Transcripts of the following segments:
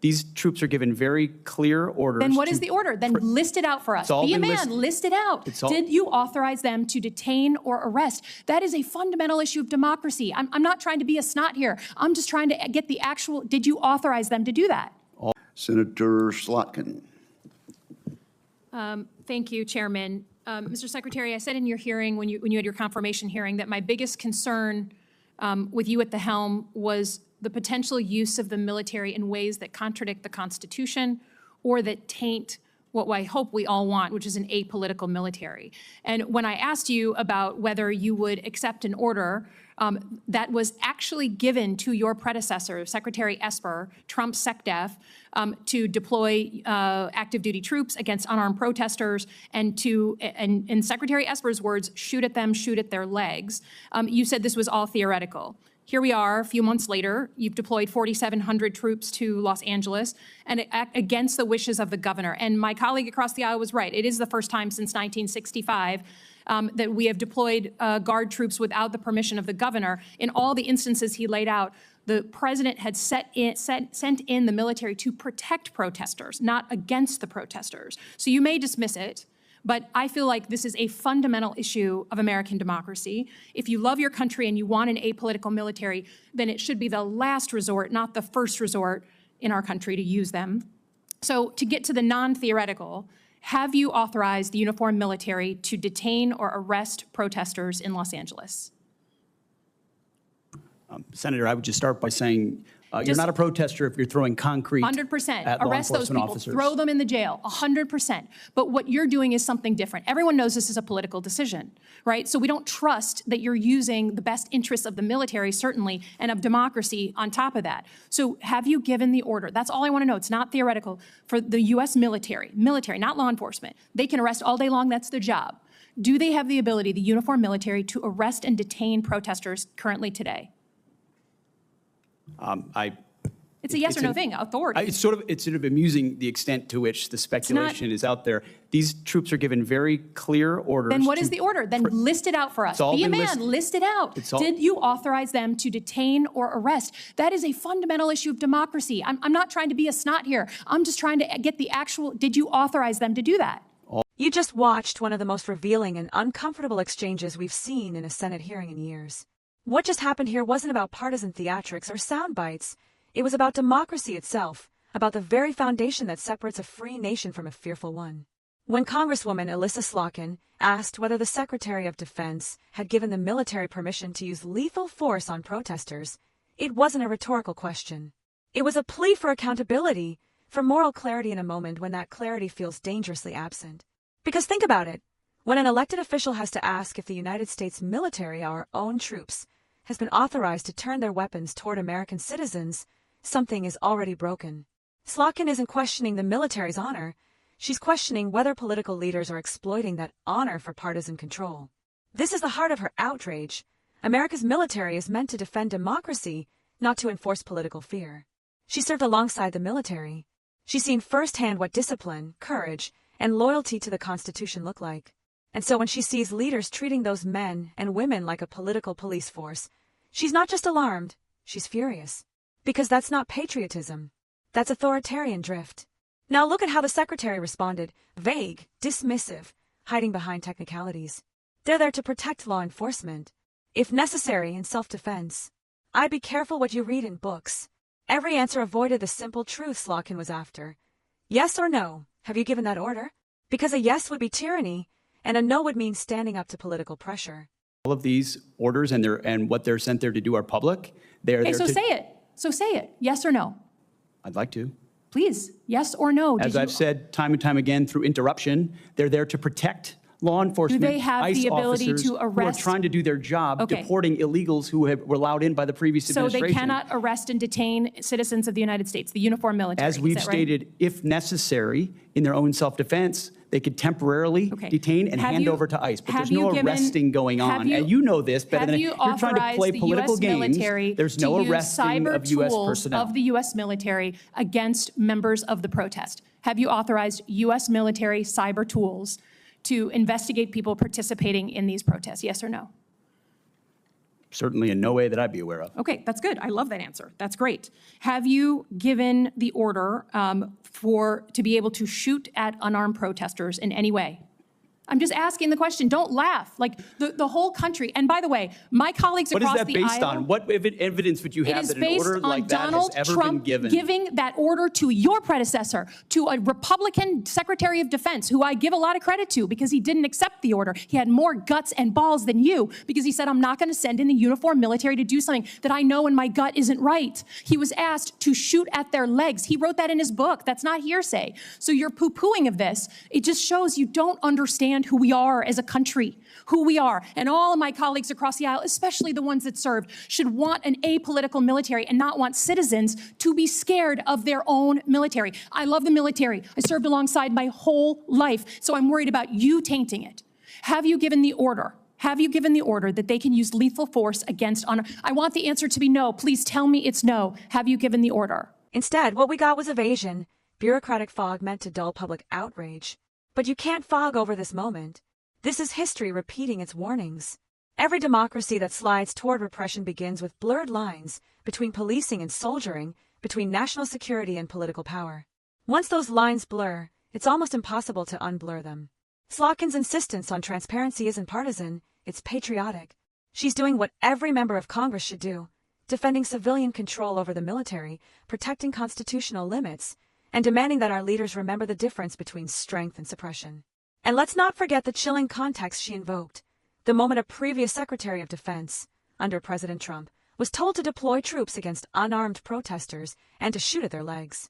These troops are given very clear orders. Then what is the order? Then list it out for us. Be a man, list it out. Did you authorize them to detain or arrest? That is a fundamental issue of democracy. I'm not trying to be a snot here. I'm just trying to get the actual, did you authorize them to do that? Senator Slotkin. Thank you, Chairman. Mr. Secretary, I said in your hearing, when you had your confirmation hearing, that my biggest concern with you at the helm was the potential use of the military in ways that contradict the Constitution or that taint what I hope we all want, which is an apolitical military. And when I asked you about whether you would accept an order that was actually given to your predecessor, Secretary Esper, Trump's SecDef, to deploy active duty troops against unarmed protesters and to, in Secretary Esper's words, shoot at them, shoot at their legs, you said this was all theoretical. Here we are, a few months later, you've deployed 4,700 troops to Los Angeles and against the wishes of the governor. And my colleague across the aisle was right. It is the first time since 1965 that we have deployed Guard troops without the permission of the governor. In all the instances he laid out, the president had sent in the military to protect protesters, not against the protesters. So you may dismiss it, but I feel like this is a fundamental issue of American democracy. If you love your country and you want an apolitical military, then it should be the last resort, not the first resort in our country to use them. So to get to the non-theoretical, have you authorized the uniformed military to detain or arrest protesters in Los Angeles? Senator, I would just start by saying you're not a protester if you're throwing concrete 100%. at law Arrest those enforcement people, officers. throw them in the jail, 100%. But what you're doing is something different. Everyone knows this is a political decision, right? So we don't trust that you're using the best interests of the military, certainly, and of democracy on top of that. So have you given the order? That's all I want to know. It's not theoretical. For the U.S. military, not law enforcement. They can arrest all day long. That's their job. Do they have the ability, the uniformed military, to arrest and detain protesters currently today? It's a yes or no thing, authority. It's sort of amusing the extent to which the speculation is out there. These troops are given very clear orders. Then what is the order? Then list it out for us. Be a man, list it out. Did you authorize them to detain or arrest? That is a fundamental issue of democracy. I'm not trying to be a snot here. I'm just trying to get the actual, did you authorize them to do that? You just watched one of the most revealing and uncomfortable exchanges we've seen in a Senate hearing in years. What just happened here wasn't about partisan theatrics or sound bites. It was about democracy itself, about the very foundation that separates a free nation from a fearful one. When Congresswoman Elissa Slotkin asked whether the Secretary of Defense had given the military permission to use lethal force on protesters, it wasn't a rhetorical question. It was a plea for accountability, for moral clarity in a moment when that clarity feels dangerously absent. Because think about it. When an elected official has to ask if the United States military, our own troops, has been authorized to turn their weapons toward American citizens, something is already broken. Slotkin isn't questioning the military's honor. She's questioning whether political leaders are exploiting that honor for partisan control. This is the heart of her outrage. America's military is meant to defend democracy, not to enforce political fear. She served alongside the military. She's seen firsthand what discipline, courage, and loyalty to the Constitution look like. And so when she sees leaders treating those men and women like a political police force, she's not just alarmed, she's furious. Because that's not patriotism. That's authoritarian drift. Now look at how the Secretary responded, vague, dismissive, hiding behind technicalities. They're there to protect law enforcement, if necessary in self-defense. I'd be careful what you read in books. Every answer avoided the simple truth Slotkin was after. Yes or no, have you given that order? Because a yes would be tyranny, and a no would mean standing up to political pressure. All of these orders and what they're sent there to do are public. They're there so say it. So say it. Yes or no? I'd like to. Please, yes or no? As I've said time and time again through interruption, they're there to protect law enforcement, do they have ICE the ability officers to arrest? who are trying to do their job, deporting illegals who were allowed in by the previous administration. So they cannot arrest and detain citizens of the United States, the uniformed military. As we've stated, if necessary, in their own self-defense, they could temporarily detain and hand over to ICE. But there's no arresting going on. And you know this better than you're trying to play political games. There's no arresting of U.S. personnel. Of the U.S. military against members of the protest. Have you authorized U.S. military cyber tools to investigate people participating in these protests? Yes or no? Certainly in no way that I'd be aware of. Okay, that's good. I love that answer. That's great. Have you given the order to be able to shoot at unarmed protesters in any way? I'm just asking the question. Don't laugh. Like the whole country. And by the way, my colleagues across the aisle. What is that based on? What evidence would you have that an order like that has ever been given? Giving that order to your predecessor, to a Republican Secretary of Defense, who I give a lot of credit to because he didn't accept the order. He had more guts and balls than you because he said, I'm not going to send in the uniformed military to do something that I know in my gut isn't right. He was asked to shoot at their legs. He wrote that in his book. That's not hearsay. So your poo-pooing of this, it just shows you don't understand who we are as a country, who we are. And all of my colleagues across the aisle, especially the ones that served, should want an apolitical military and not want citizens to be scared of their own military. I love the military. I served alongside my whole life, so I'm worried about you tainting it. Have you given the order? Have you given the order that they can use lethal force against honor? I want the answer to be no. Please tell me it's no. Have you given the order? Instead, what we got was evasion, bureaucratic fog meant to dull public outrage. But you can't fog over this moment. This is history repeating its warnings. Every democracy that slides toward repression begins with blurred lines between policing and soldiering, between national security and political power. Once those lines blur, it's almost impossible to unblur them. Slotkin's insistence on transparency isn't partisan, it's patriotic. She's doing what every member of Congress should do, defending civilian control over the military, protecting constitutional limits, and demanding that our leaders remember the difference between strength and suppression. And let's not forget the chilling context she invoked, the moment a previous Secretary of Defense, under President Trump, was told to deploy troops against unarmed protesters and to shoot at their legs.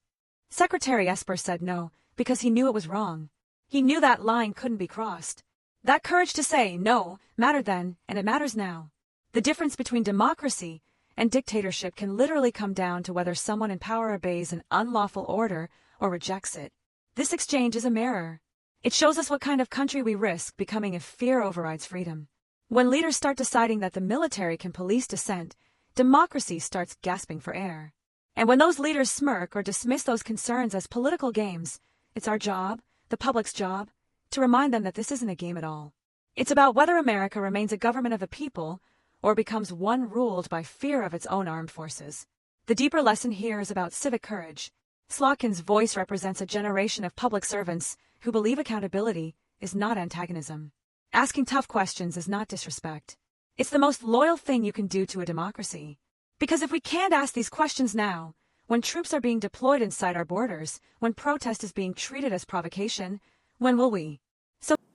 Secretary Esper said no, because he knew it was wrong. He knew that line couldn't be crossed. That courage to say no mattered then, and it matters now. The difference between democracy and dictatorship can literally come down to whether someone in power obeys an unlawful order or rejects it. This exchange is a mirror. It shows us what kind of country we risk becoming if fear overrides freedom. When leaders start deciding that the military can police dissent, democracy starts gasping for air. And when those leaders smirk or dismiss those concerns as political games, it's our job, the public's job, to remind them that this isn't a game at all. It's about whether America remains a government of the people or becomes one ruled by fear of its own armed forces. The deeper lesson here is about civic courage. Slotkin's voice represents a generation of public servants who believe accountability is not antagonism. Asking tough questions is not disrespect. It's the most loyal thing you can do to a democracy. Because if we can't ask these questions now, when troops are being deployed inside our borders, when protest is being treated as provocation, when will we?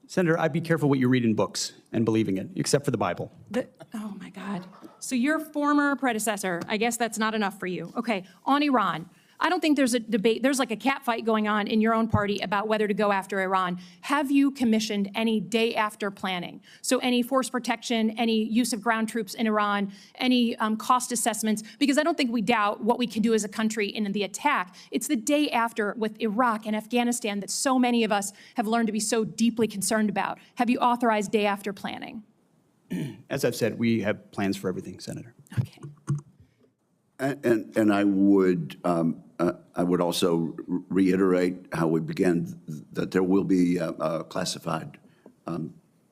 Senator, I'd be careful what you read in books and believing it, except for the Bible. Oh my God. So your former predecessor, I guess that's not enough for you. Okay, on Iran. I don't think there's a debate, there's like a cat fight going on in your own party about whether to go after Iran. Have you commissioned any day after planning? So any force protection, any use of ground troops in Iran, any cost assessments? Because I don't think we doubt what we can do as a country in the attack. It's the day after with Iraq and Afghanistan that so many of us have learned to be so deeply concerned about. Have you authorized day after planning? As I've said, we have plans for everything, Senator. Okay. And I would also reiterate how we began, that there will be a classified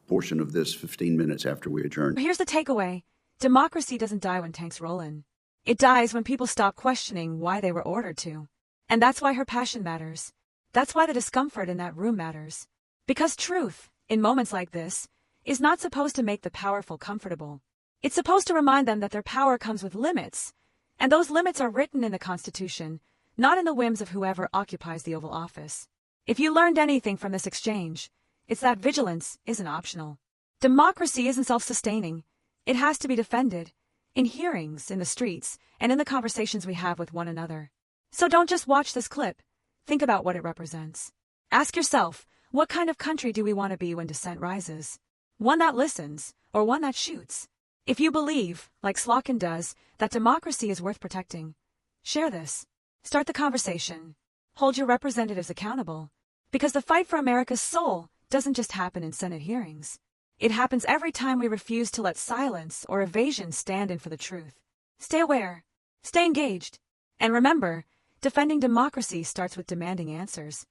portion of this 15 minutes after we adjourn. Here's the takeaway. Democracy doesn't die when tanks roll in. It dies when people stop questioning why they were ordered to. And that's why her passion matters. That's why the discomfort in that room matters. Because truth, in moments like this, is not supposed to make the powerful comfortable. It's supposed to remind them that their power comes with limits. And those limits are written in the Constitution, not in the whims of whoever occupies the Oval Office. If you learned anything from this exchange, it's that vigilance isn't optional. Democracy isn't self-sustaining. It has to be defended, in hearings, in the streets, and in the conversations we have with one another. So don't just watch this clip. Think about what it represents. Ask yourself, what kind of country do we want to be when dissent rises? One that listens, or one that shoots? If you believe, like Slotkin does, that democracy is worth protecting, share this. Start the conversation. Hold your representatives accountable. Because the fight for America's soul doesn't just happen in Senate hearings. It happens every time we refuse to let silence or evasion stand in for the truth. Stay aware. Stay engaged. And remember, defending democracy starts with demanding answers.